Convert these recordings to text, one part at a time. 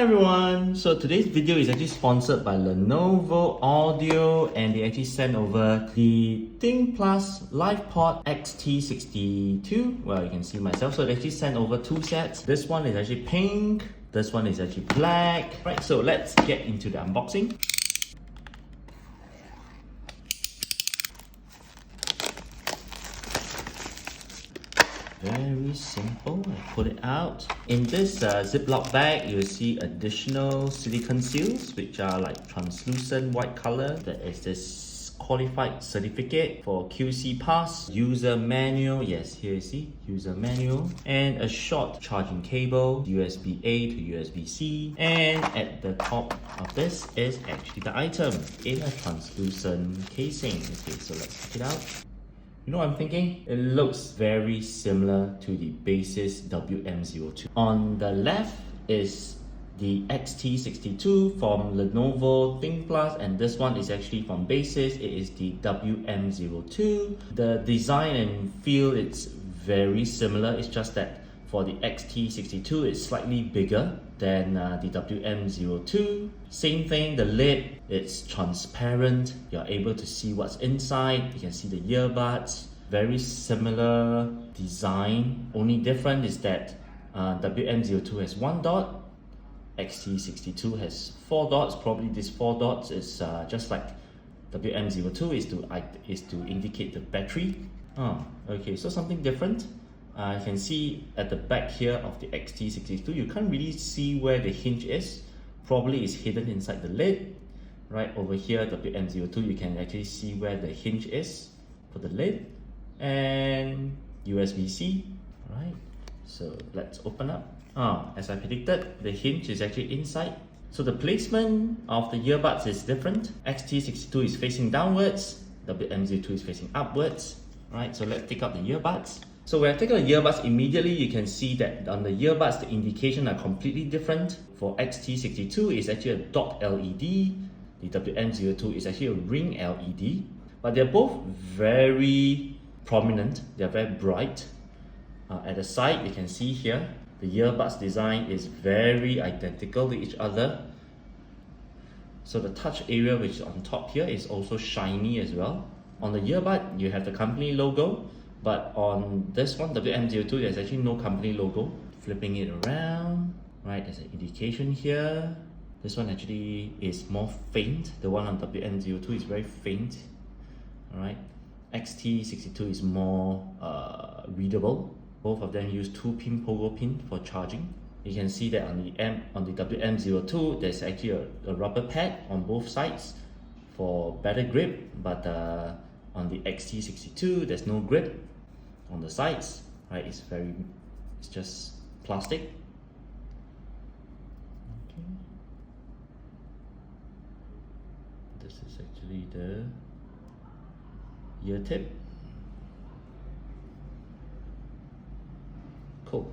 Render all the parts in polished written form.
Hi everyone! So today's video is actually sponsored by Lenovo Audio, and they actually sent over the Thinkplus LivePod XT62. Well, you can see myself. So they actually sent over two sets. This one is actually pink. This one is actually black. Right, so let's get into the unboxing. Very simple. I put it out. In this Ziploc bag, you'll see additional silicone seals, which are like translucent white color. There is this qualified certificate for QC pass, user manual. Yes, here you see user manual, and a short charging cable, USB-A to USB-C. And at the top of this is actually the item in a translucent casing. Okay, so let's check it out. You know what I'm thinking? It looks very similar to the Basis WM02. On the left is the XT62 from Lenovo Thinkplus, and this one is actually from Basis. It is the WM02. The design and feel, it's very similar. It's just that for the XT62, it's slightly bigger than the WM02. Same thing, the lid, it's transparent. You're able to see what's inside. You can see the earbuds. Very similar design. Only different is that WM02 has 1 dot. XT62 has 4 dots. Probably these 4 dots is just like WM02 is to indicate the battery. Okay, so something different. You can see at the back here of the XT62, you can't really see where the hinge is. Probably it's hidden inside the lid. Right over here, WM02, you can actually see where the hinge is for the lid. And USB-C. Right, so let's open up. As I predicted, the hinge is actually inside. So the placement of the earbuds is different. XT62 is facing downwards, WM02 is facing upwards. Right, so let's take out the earbuds. So when I take out the earbuds, immediately you can see that on the earbuds, the indication are completely different. For XT62, it's actually a dot LED. The WM02 is actually a ring LED. But they're both very prominent. They're very bright. At the side, you can see here, the earbuds design is very identical to each other. So the touch area, which is on top here, is also shiny as well. On the earbud, you have the company logo. But on this one, WM02, there's actually no company logo. Flipping it around, right, there's an indication here. This one actually is more faint. The one on WM02 is very faint. Alright, XT62 is more readable. Both of them use 2-pin pogo pin for charging. You can see that on the WM02, there's actually a rubber pad on both sides for better grip, but on the XT62, there's no grip on the sides, right? It's just plastic. Okay. This is actually the ear tip. Cool.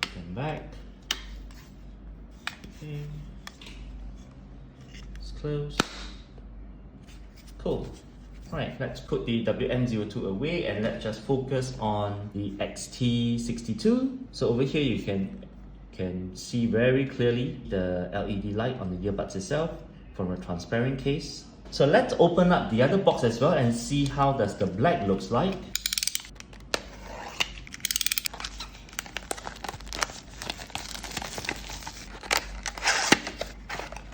Put them back. Okay. It's closed. Cool. Right, let's put the WM02 away and let's just focus on the XT62. So over here you can see very clearly the LED light on the earbuds itself from a transparent case. So let's open up the other box as well and see how does the black looks like.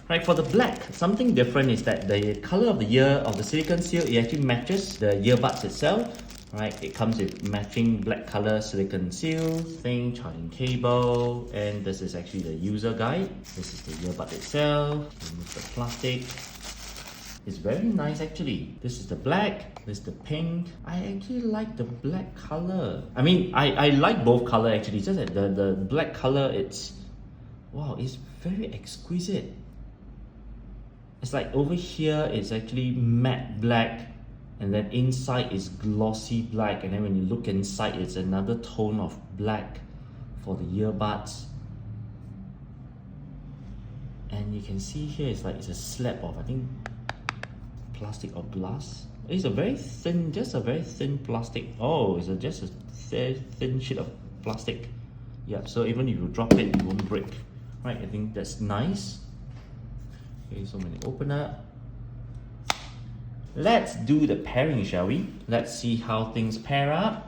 Right, for the black, something different is that the color of the ear of the silicone seal, it actually matches the earbuds itself. Right, it comes with matching black color silicone seal, charging cable, and this is actually the user guide. This is the earbud itself. Remove the plastic. It's very nice actually. This is the black, this is the pink. I actually like the black color. I mean, I like both color actually. Just that the black color, it's very exquisite. It's like over here, it's actually matte black, and then inside is glossy black, and then when you look inside, it's another tone of black for the earbuds. And you can see here, it's a slab of, I think, plastic or glass. It's a very thin, just a very thin plastic. Oh, it's just a thin sheet of plastic. Yeah, so even if you drop it, it won't break. Right, I think that's nice. Okay, so when you open up, let's do the pairing, shall we? Let's see how things pair up.